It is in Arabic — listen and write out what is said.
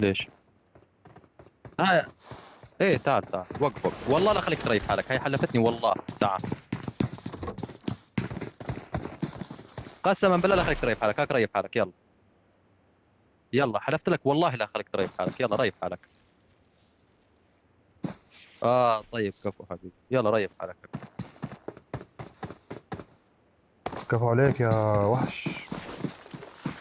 ليش؟ آه. ايه تعال تعال، وقف وقف، والله لا خليك تريح حالك، هاي حلفتني والله. تعال، قسما بالله لا خليك تريح حالك، هاك ريح حالك يلا. يلا حلفت لك والله لا خليك تريح حالك، يلا ريح حالك. اه طيب كفو حبيبي، يلا ريح حالك. كفو عليك يا وحش.